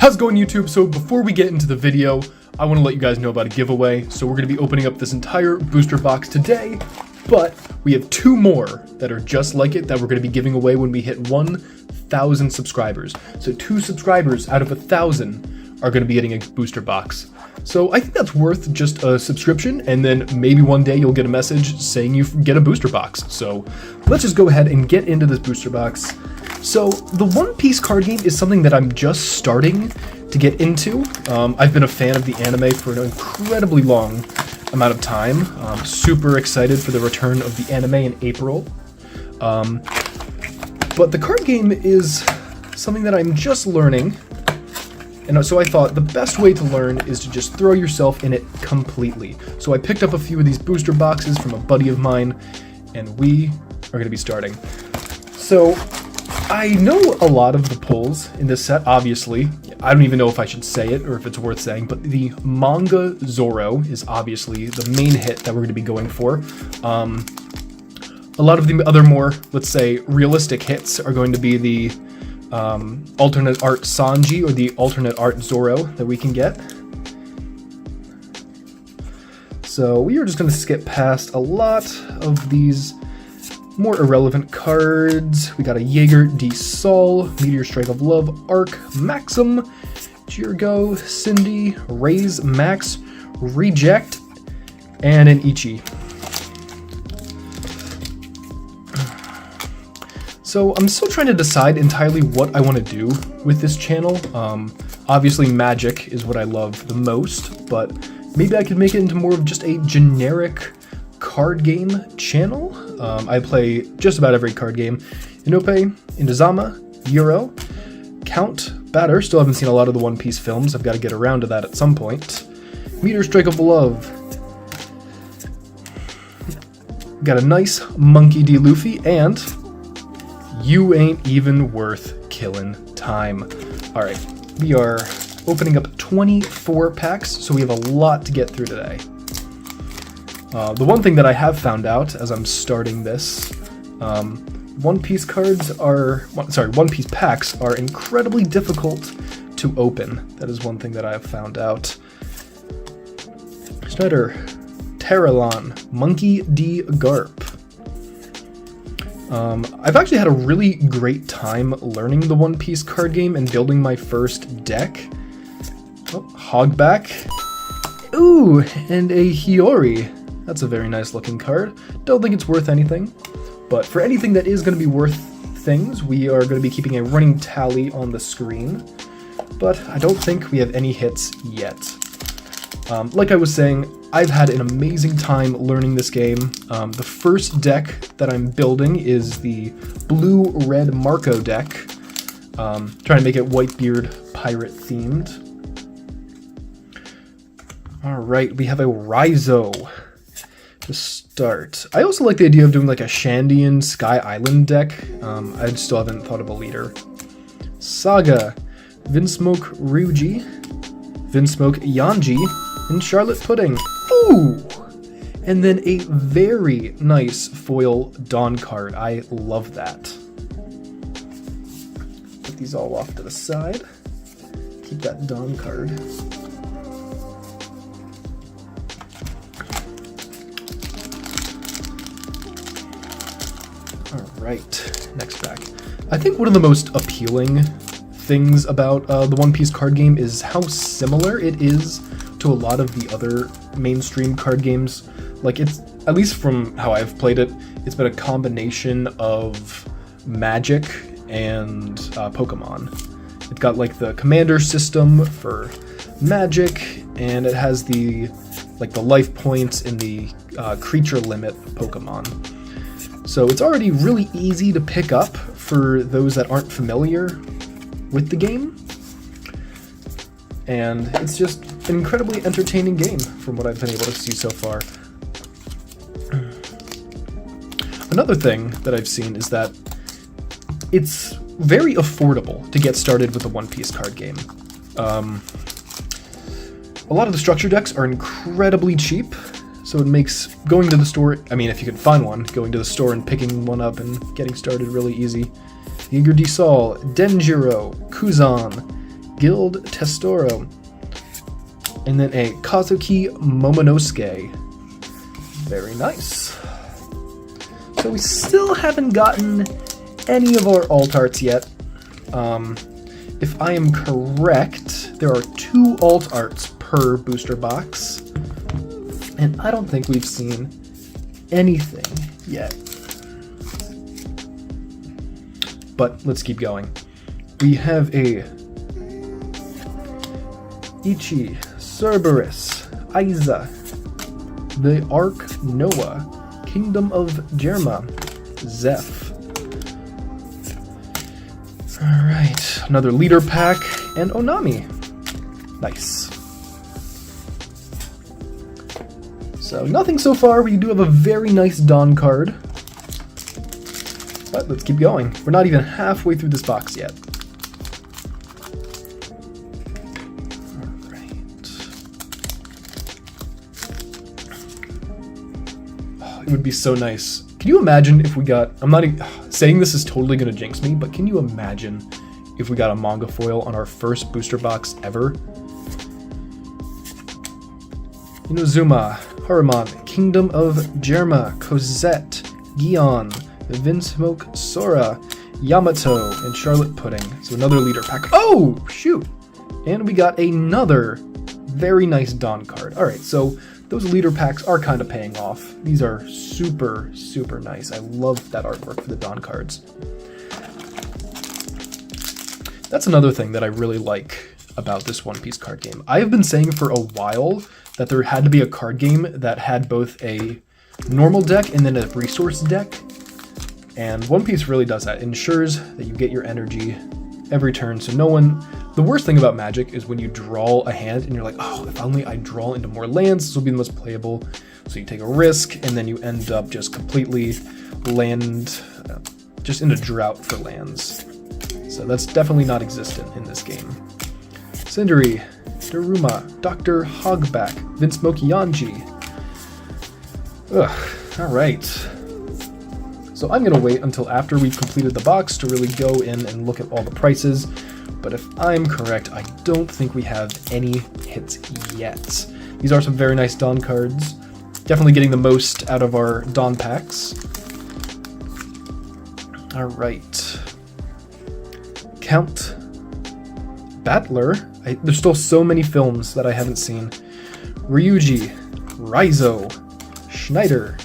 How's it going, YouTube? So before we get into the video, I want to let you guys know about a giveaway. So we're going to be opening up this entire booster box today, but we have two more that are just like it that we're going to be giving away when we hit 1,000 subscribers. So 2 subscribers out of 1,000 are going to be getting a booster box. So I think that's worth just a subscription, and then maybe one day you'll get a message saying you get a booster box. So let's just go ahead and get into this booster box. So the One Piece card game is something that I'm just starting to get into. I've been a fan of the anime for an incredibly long amount of time. I'm super excited for the return of the anime in April. But the card game is something that I'm just learning. And so I thought the best way to learn is to just throw yourself in it completely. So I picked up a few of these booster boxes from a buddy of mine, and we are going to be starting. So I know a lot of the pulls in this set, obviously. I don't even know if I should say it or if it's worth saying, but the manga Zoro is obviously the main hit that we're going to be going for. A lot of the other more, let's say, realistic hits are going to be the alternate art Sanji or the alternate art Zoro that we can get. So we are just going to skip past a lot of these more irrelevant cards. We got a Jaeger D. Sol, Meteor Strike of Love, Arc, Maxim, Jirgo, Cindy, Raise, Max, Reject, and an Ichi. So I'm still trying to decide entirely what I want to do with this channel. Obviously Magic is what I love the most, but maybe I could make it into more of just a generic card game channel. I play just about every card game. Inope, Indazama, Euro, Count, Batter. Still haven't seen a lot of the One Piece films. I've got to get around to that at some point. Meteor Strike of Love. Got a nice Monkey D. Luffy, and You Ain't Even Worth Killin' Time. Alright, we are opening up 24 packs, so we have a lot to get through today. The one thing that I have found out as I'm starting this, One Piece packs are incredibly difficult to open. That is one thing that I have found out. Schneider, Terralon, Monkey D. Garp. I've actually had a really great time learning the One Piece card game and building my first deck. Oh, Hogback. Ooh, and a Hiyori. That's a very nice looking card. Don't think it's worth anything, but for anything that is going to be worth things, we are going to be keeping a running tally on the screen, but I don't think we have any hits yet. Like I was saying, I've had an amazing time learning this game. The first deck that I'm building is the blue-red Marco deck, trying to make it Whitebeard pirate themed. Alright, we have a Raizo to start. I also like the idea of doing like a Shandian Sky Island deck. I still haven't thought of a leader. Saga, Vinsmoke Ryuji, Vinsmoke Yanji, and Charlotte Pudding. Ooh! And then a very nice foil Dawn card. I love that. Put these all off to the side. Keep that Dawn card. Alright, next pack. I think one of the most appealing things about the One Piece card game is how similar it is to a lot of the other mainstream card games. Like, it's, at least from how I've played it, it's been a combination of Magic and Pokemon. It's got like the commander system for Magic, and it has the life points and the creature limit of Pokemon. So it's already really easy to pick up for those that aren't familiar with the game. And it's just an incredibly entertaining game from what I've been able to see so far. Another thing that I've seen is that it's very affordable to get started with a One Piece card game. A lot of the structure decks are incredibly cheap, so it makes going to the store, I mean, if you can find one, going to the store and picking one up and getting started really easy. Jaeger D. Sol, Denjiro, Kuzan, Guild Testoro. And then a Kazuki Momonosuke. Very nice. So we still haven't gotten any of our alt arts yet. If I am correct, there are 2 alt arts per booster box. And I don't think we've seen anything yet. But let's keep going. We have a Ichi, Cerberus, Aiza, the Ark Noah, Kingdom of Germa, Zeph. Alright, another leader pack, and Onami. Nice. So nothing so far. We do have a very nice Dawn card. But let's keep going. We're not even halfway through this box yet. It would be so nice. Can you imagine if we got... I'm not even... Saying this is totally going to jinx me, but can you imagine if we got a manga foil on our first booster box ever? Inozuma, Haruman, Kingdom of Germa, Cosette, Gion, Vinsmoke, Sora, Yamato, and Charlotte Pudding. So another leader pack. Oh, shoot! And we got another very nice Dawn card. Alright, so... those leader packs are kind of paying off. These are super, super nice. I love that artwork for the Dawn cards. That's another thing that I really like about this One Piece card game. I have been saying for a while that there had to be a card game that had both a normal deck and then a resource deck. And One Piece really does that. It ensures that you get your energy every turn, so no one... The worst thing about Magic is when you draw a hand and you're like, oh, if only I draw into more lands, this will be the most playable. So you take a risk, and then you end up just completely just in a drought for lands. So that's definitely not existent in this game. Cinderace, Daruma, Dr. Hogback, Vinsmoke Yanji. Ugh, alright. So I'm going to wait until after we've completed the box to really go in and look at all the prices. But if I'm correct, I don't think we have any hits yet. These are some very nice Dawn cards. Definitely getting the most out of our Dawn packs. Alright. Count Battler. There's still so many films that I haven't seen. Ryuji, Raizo, Schneider,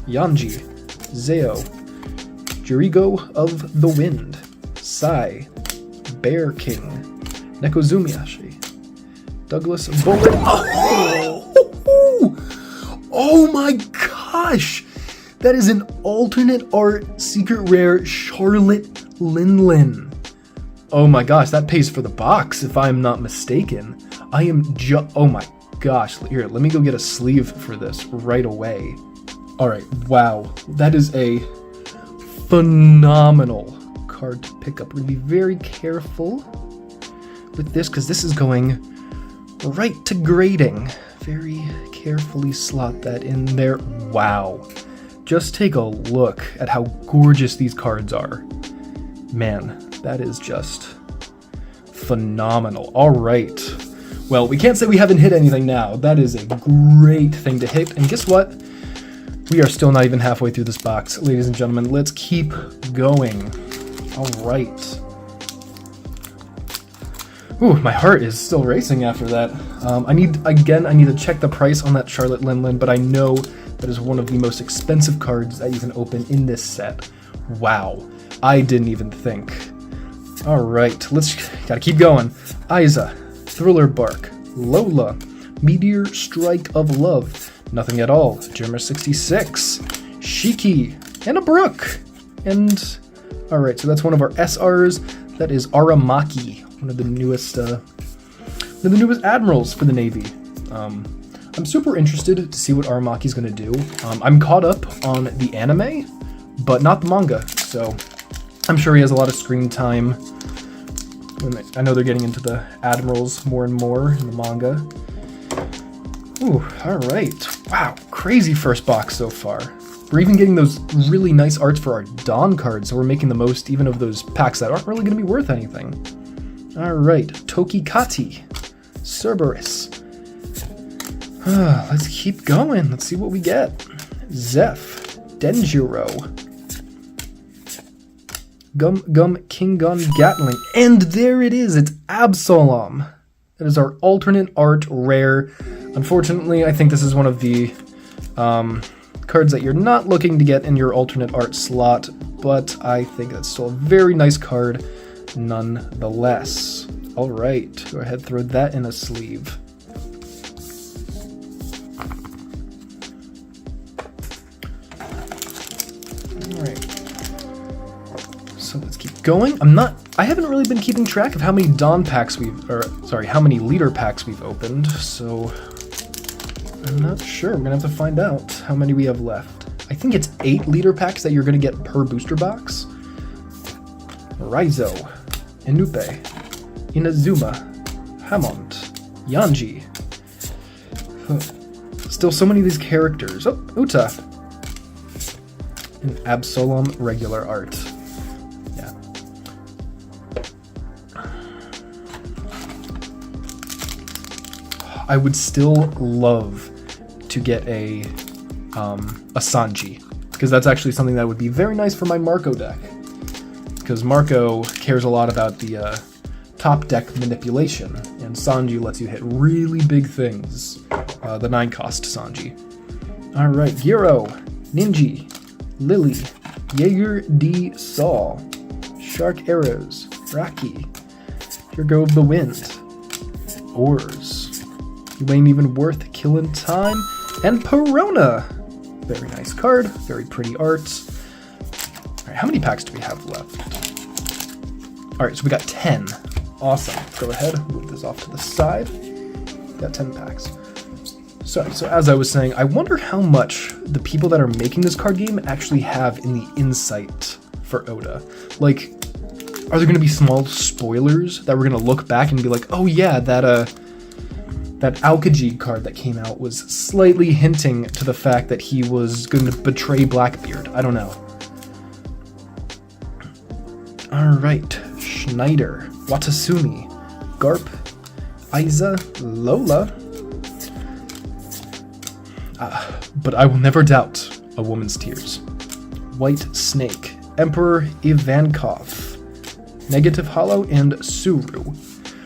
Yanji, Zeo, Jirigo of the Wind, Sai, Bear King, Nekozumiyashi, Douglas Bullet. Oh my gosh! That is an alternate art secret rare Charlotte Linlin. Oh my gosh, that pays for the box if I'm not mistaken. I am oh my gosh. Here, let me go get a sleeve for this right away. Alright, wow. That is a phenomenal card to pick up. We're going to be very careful with this because this is going right to grading. Very carefully slot that in there. Wow. Just take a look at how gorgeous these cards are. Man, that is just phenomenal. All right. Well, we can't say we haven't hit anything now. That is a great thing to hit. And guess what? We are still not even halfway through this box. Ladies and gentlemen, let's keep going. All right. Ooh, my heart is still racing after that. I need to check the price on that Charlotte Linlin, but I know that is one of the most expensive cards that you can open in this set. Wow. I didn't even think. All right, gotta keep going. Aiza, Thriller Bark, Lola, Meteor Strike of Love, Nothing at All, Germa 66, Shiki, and a Brook. And all right, so that's one of our SRs. That is Aramaki, one of the newest admirals for the Navy. I'm super interested to see what Aramaki's gonna do. I'm caught up on the anime, but not the manga, so I'm sure he has a lot of screen time. I know they're getting into the admirals more and more in the manga. Ooh, alright. Wow, crazy first box so far. We're even getting those really nice arts for our Dawn cards, so we're making the most even of those packs that aren't really going to be worth anything. Alright, Tokikati, Cerberus. Let's keep going. Let's see what we get. Zeph, Denjiro, Gum King Gun Gatling. And there it is, it's Absolom. That is our alternate art rare. Unfortunately, I think this is one of the cards that you're not looking to get in your alternate art slot, but I think that's still a very nice card nonetheless. Alright, go ahead, throw that in a sleeve. Alright. So let's keep going. I haven't really been keeping track of how many Dawn packs how many leader packs we've opened, so I'm not sure. We're gonna have to find out how many we have left. I think it's 8 leader packs that you're gonna get per booster box. Raizo, Inupe, Inazuma, Hammond, Yanji. Still so many of these characters. Oh, Uta. And Absolom regular art. Yeah. I would still love to get a Sanji, because that's actually something that would be very nice for my Marco deck. Because Marco cares a lot about the top deck manipulation, and Sanji lets you hit really big things. The 9-cost Sanji. Alright, Giro, Ninji, Lily, Jaeger D. Saw, Shark Arrows, Raki, Here Go the Wind, Oars, You Ain't Even Worth Killin' Time, and Perona! Very nice card, very pretty art. Alright, how many packs do we have left? Alright, so we got 10. Awesome. Let's go ahead, move this off to the side. Got 10 packs. So as I was saying, I wonder how much the people that are making this card game actually have in the insight for Oda. Like, are there going to be small spoilers that we're going to look back and be like, oh yeah, that Aokiji card that came out was slightly hinting to the fact that he was going to betray Blackbeard. I don't know. Alright, Schneider, Watasumi, Garp, Aiza, Lola. But I will never doubt a woman's tears. White Snake, Emperor Ivankov, Negative Hollow, and Suru.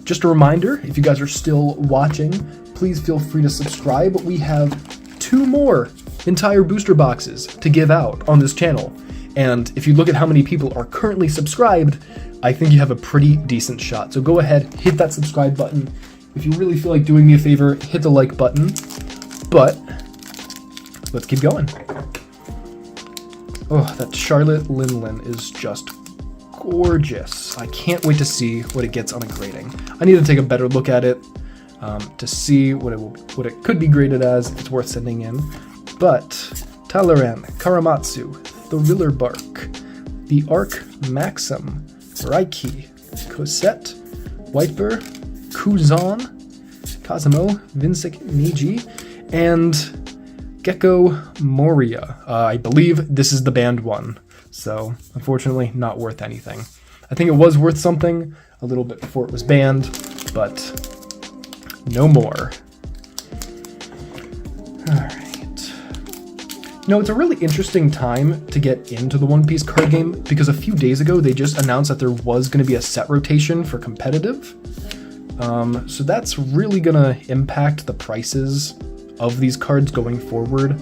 Just a reminder, if you guys are still watching, please feel free to subscribe. We have 2 more entire booster boxes to give out on this channel. And if you look at how many people are currently subscribed, I think you have a pretty decent shot. So go ahead, hit that subscribe button. If you really feel like doing me a favor, hit the like button. But let's keep going. Oh, that Charlotte Linlin is just gorgeous. I can't wait to see what it gets on a grading. I need to take a better look at it to see what it could be graded as. It's worth sending in. But Talaran, Karamatsu, Thriller Bark, The Arc Maxim, Raiki, Cosette, Whitebear, Kuzan, Kazamo, Vincic Niji, and Gecko Moria. I believe this is the banned one, so unfortunately not worth anything. I think it was worth something a little bit before it was banned, but no more. Alright. You know, it's a really interesting time to get into the One Piece card game, because a few days ago they just announced that there was going to be a set rotation for competitive. So that's really going to impact the prices of these cards going forward.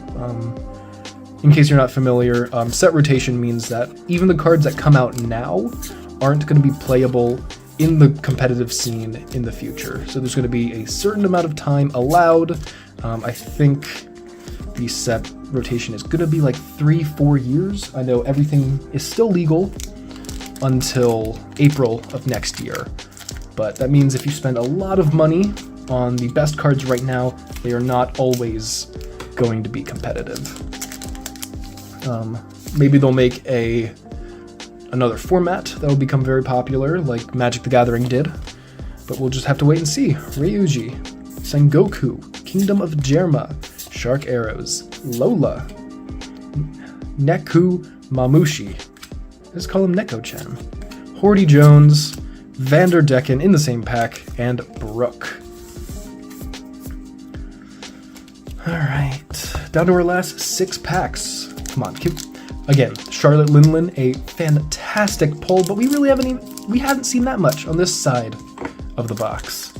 In case you're not familiar, set rotation means that even the cards that come out now aren't going to be playable in the competitive scene in the future. So there's going to be a certain amount of time allowed. I think the set rotation is going to be like 3-4 years. I know everything is still legal until April of next year. But that means if you spend a lot of money on the best cards right now, they are not always going to be competitive. Maybe they'll make another format that will become very popular, like Magic the Gathering did, but we'll just have to wait and see. Ryuji, Sengoku, Kingdom of Germa, Shark Arrows, Lola, Neku Mamushi. Let's call him Neko-chan. Hordy Jones, Vanderdecken in the same pack, and Brooke. Alright, down to our last 6 packs. Come on, again, Charlotte Linlin, a fantastic pull, but we really haven't seen that much on this side of the box.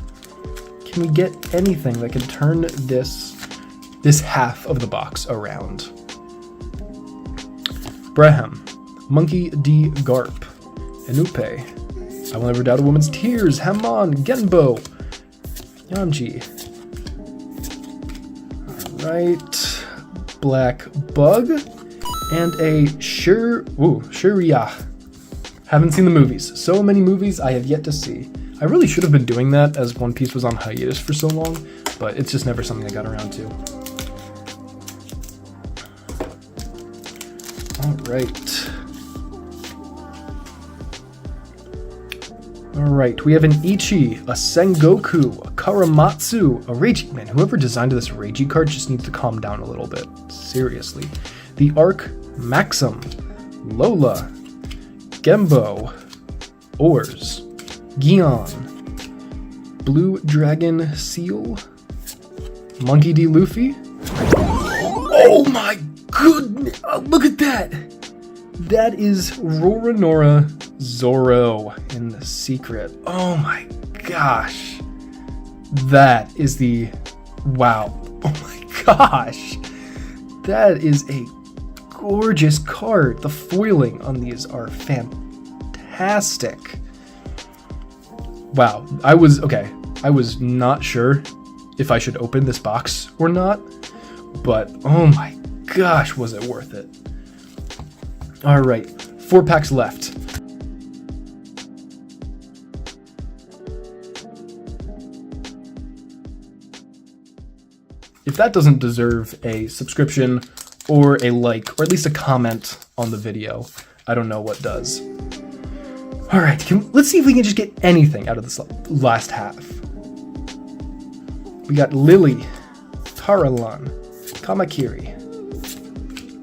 Can we get anything that can turn this half of the box around? Braham, Monkey D. Garp, Enupe, I Will Never Doubt a Woman's Tears, Hamon, Genbo, Yanji. Alright, Black Bug, and a Shuriya. Haven't seen the movies. So many movies I have yet to see. I really should have been doing that as One Piece was on hiatus for so long, but it's just never something I got around to. Alright, we have an Ichi, a Sengoku, a Karamatsu, a Reiji. Man, whoever designed this Reiji card just needs to calm down a little bit. Seriously. The Arc Maxim, Lola, Gembo, Oars, Gion, Blue Dragon Seal, Monkey D. Luffy. Oh my goodness! Look at that! That is Roronoa Zoro in the secret. Oh my gosh. That is the... Wow. Oh my gosh. That is a gorgeous card. The foiling on these are fantastic. Wow. I was not sure if I should open this box or not, but oh my gosh, was it worth it. All right, 4 packs left. If that doesn't deserve a subscription or a like, or at least a comment on the video, I don't know what does. All right, let's see if we can just get anything out of this last half. We got Lily, Taralan, Kamakiri.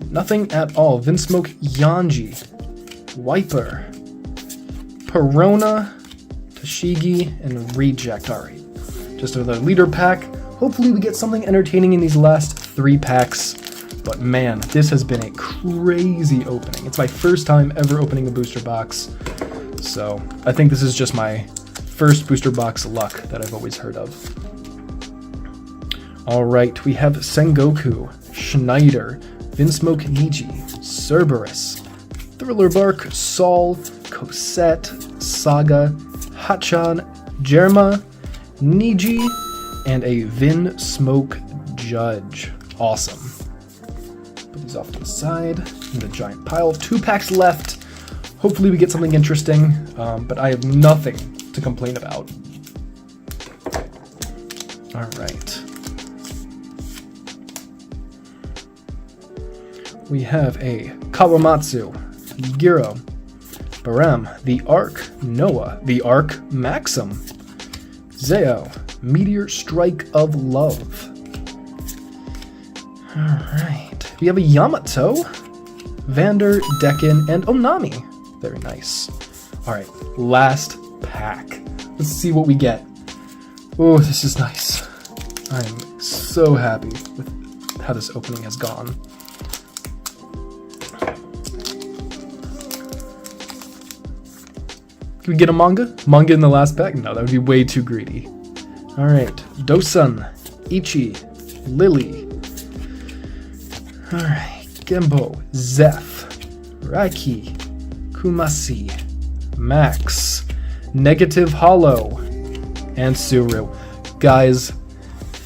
Nothing at all. Vinsmoke Yanji, Wiper, Perona, Tashigi, and Reject. Alright, just another leader pack. Hopefully we get something entertaining in these last 3 packs. But man, this has been a crazy opening. It's my first time ever opening a booster box. So I think this is just my first booster box luck that I've always heard of. Alright, we have Sengoku, Schneider, Vinsmoke Niji, Cerberus, Thriller Bark, Sol, Cosette, Saga, Hachan, Jerma, Niji, and a Vinsmoke Judge. Awesome. Put these off to the side in the giant pile. 2 packs left. Hopefully we get something interesting, but I have nothing to complain about. Alright. We have a Kawamatsu, Giro, Baram, the Arc Noah, the Arc Maxim, Zeo, Meteor Strike of Love. Alright, we have a Yamato, Vanderdecken, and Onami. Very nice. Alright, last pack. Let's see what we get. Oh, this is nice. I'm so happy with how this opening has gone. Can we get a manga? Manga in the last pack? No, that would be way too greedy. Alright, Dosun, Ichi, Lily. Alright, Gembo, Zeph, Raiki, Kumasi, Max, Negative Hollow, and Suru. Guys,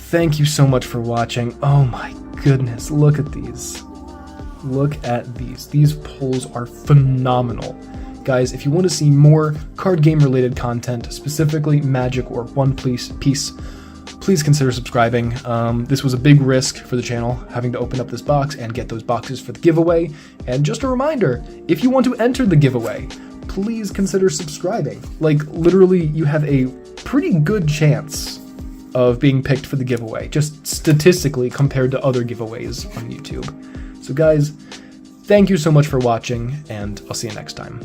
thank you so much for watching. Oh my goodness, look at these. Look at these. These pulls are phenomenal. Guys, if you want to see more card game related content, specifically Magic or One Piece, please consider subscribing. This was a big risk for the channel, having to open up this box and get those boxes for the giveaway. And just a reminder, if you want to enter the giveaway, please consider subscribing. Like, literally, you have a pretty good chance of being picked for the giveaway, just statistically compared to other giveaways on YouTube. So guys, thank you so much for watching, and I'll see you next time.